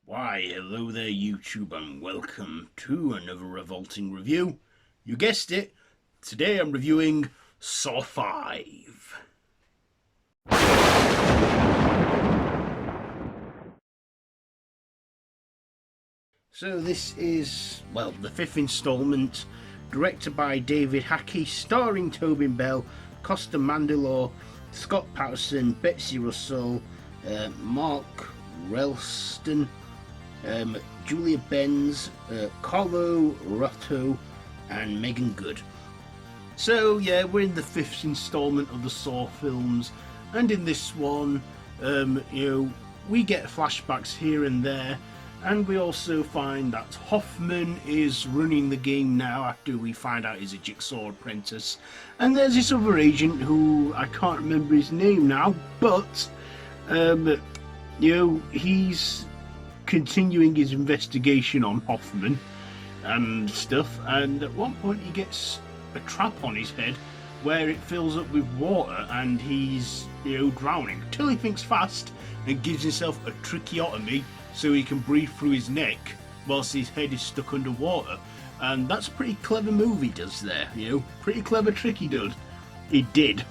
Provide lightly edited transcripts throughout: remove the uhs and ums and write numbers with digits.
Why, hello there YouTube and welcome to another Revolting Review. You guessed it, today I'm reviewing Saw 5. So this is, well, the fifth installment, directed by David Hackey, starring Tobin Bell, Costa Mandylor, Scott Patterson, Betsy Russell, Mark Ralston, Julia Benz, Carlo Rotto, and Megan Good. So yeah, we're in the fifth installment of the Saw films, and in this one, we get flashbacks here and there, and we also find that Hoffman is running the game now after we find out he's a Jigsaw apprentice, and there's this other agent who I can't remember his name now, but he's continuing his investigation on Hoffman and stuff, and at one point he gets a trap on his head where it fills up with water and he's drowning till he thinks fast and gives himself a tracheotomy so he can breathe through his neck whilst his head is stuck underwater. And that's a pretty clever move he does there, pretty clever trick he did.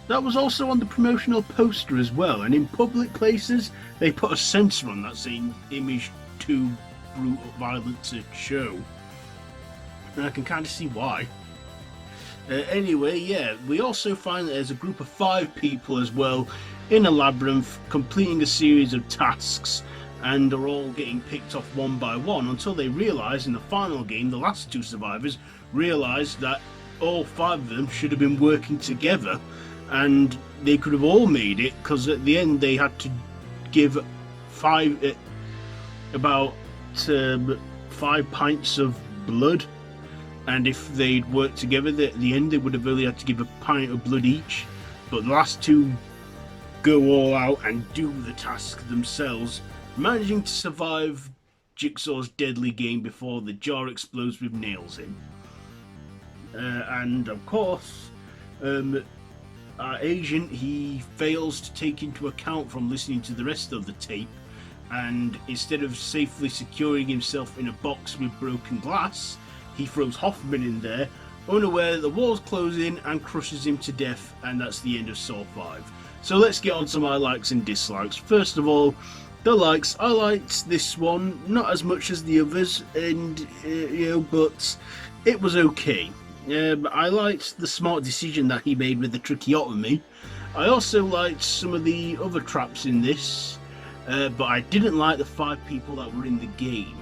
That was also on the promotional poster as well, and in public places they put a censor on that saying image too brutal, violent to show. And I can kind of see why. Anyway, yeah, we also find that there's a group of 5 people as well in a labyrinth completing a series of tasks, and are all getting picked off one by one until they realise in the final game, the last 2 survivors realised that all 5 of them should have been working together. And they could have all made it, because at the end they had to give about 5 pints of blood, and if they'd worked together at the end they would have only had to give a pint of blood each. But the last 2 go all out and do the task themselves, managing to survive Jigsaw's deadly game before the jar explodes with nails in. And of course, our agent, he fails to take into account from listening to the rest of the tape, and instead of safely securing himself in a box with broken glass, he throws Hoffman in there, unaware that the walls close in, and crushes him to death, and that's the end of Saw 5. So let's get on to my likes and dislikes. First of all, the likes. I liked this one, not as much as the others, and but it was okay. I liked the smart decision that he made with the tracheotomy. I also liked some of the other traps in this, but I didn't like the 5 people that were in the game.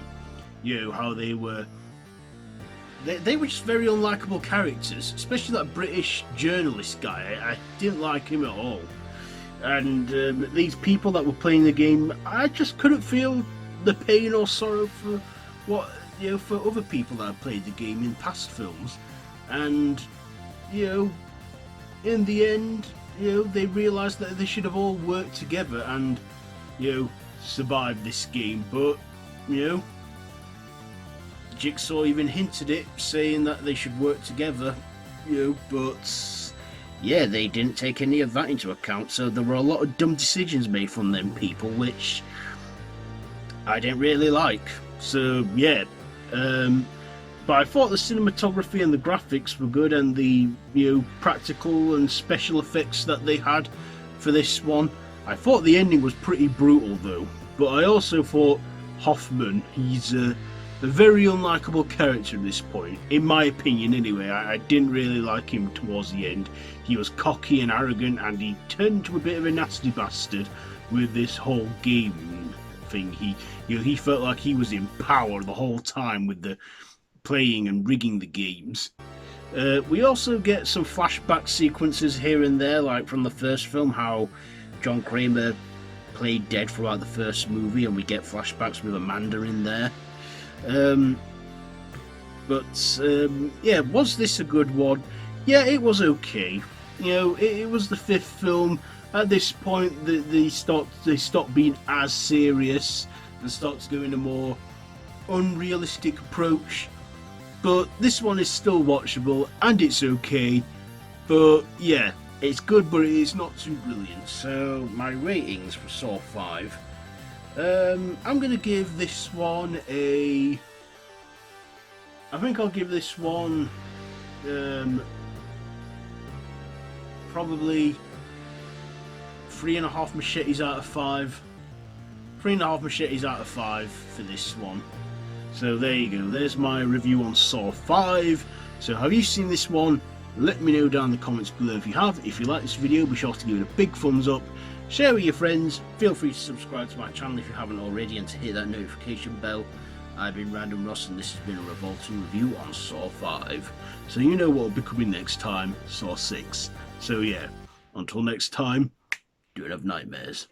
How they were just very unlikable characters, especially that British journalist guy. I didn't like him at all. And these people that were playing the game, I just couldn't feel the pain or sorrow for for other people that have played the game in past films. And in the end, they realised that they should have all worked together and survived this game. But Jigsaw even hinted it, saying that they should work together. But yeah, they didn't take any of that into account. So there were a lot of dumb decisions made from them people, which I didn't really like. So yeah. But I thought the cinematography and the graphics were good, and the practical and special effects that they had for this one. I thought the ending was pretty brutal though, but I also thought Hoffman, he's a very unlikable character at this point, in my opinion anyway. I didn't really like him towards the end. He was cocky and arrogant, and he turned into a bit of a nasty bastard with this whole game thing. He felt like he was in power the whole time with the playing and rigging the games. We also get some flashback sequences here and there, like from the first film, how John Kramer played dead throughout the first movie, and we get flashbacks with Amanda in there. Yeah, was this a good one? Yeah, it was okay. It was the 5th film. At this point, they stopped being as serious and started doing a more unrealistic approach. But this one is still watchable, and it's okay. But yeah, it's good, but it's not too brilliant. So my ratings for Saw 5. I'm going to give this one a... I think I'll give this one probably 3.5 machetes out of 5. 3.5 machetes out of 5 for this one. So there you go, there's my review on Saw 5. So have you seen this one? Let me know down in the comments below if you have. If you like this video, be sure to give it a big thumbs up. Share with your friends. Feel free to subscribe to my channel if you haven't already and to hit that notification bell. I've been Random Ross and this has been a Revolting Review on Saw 5. So you know what will be coming next time, Saw 6. So yeah, until next time, don't have nightmares.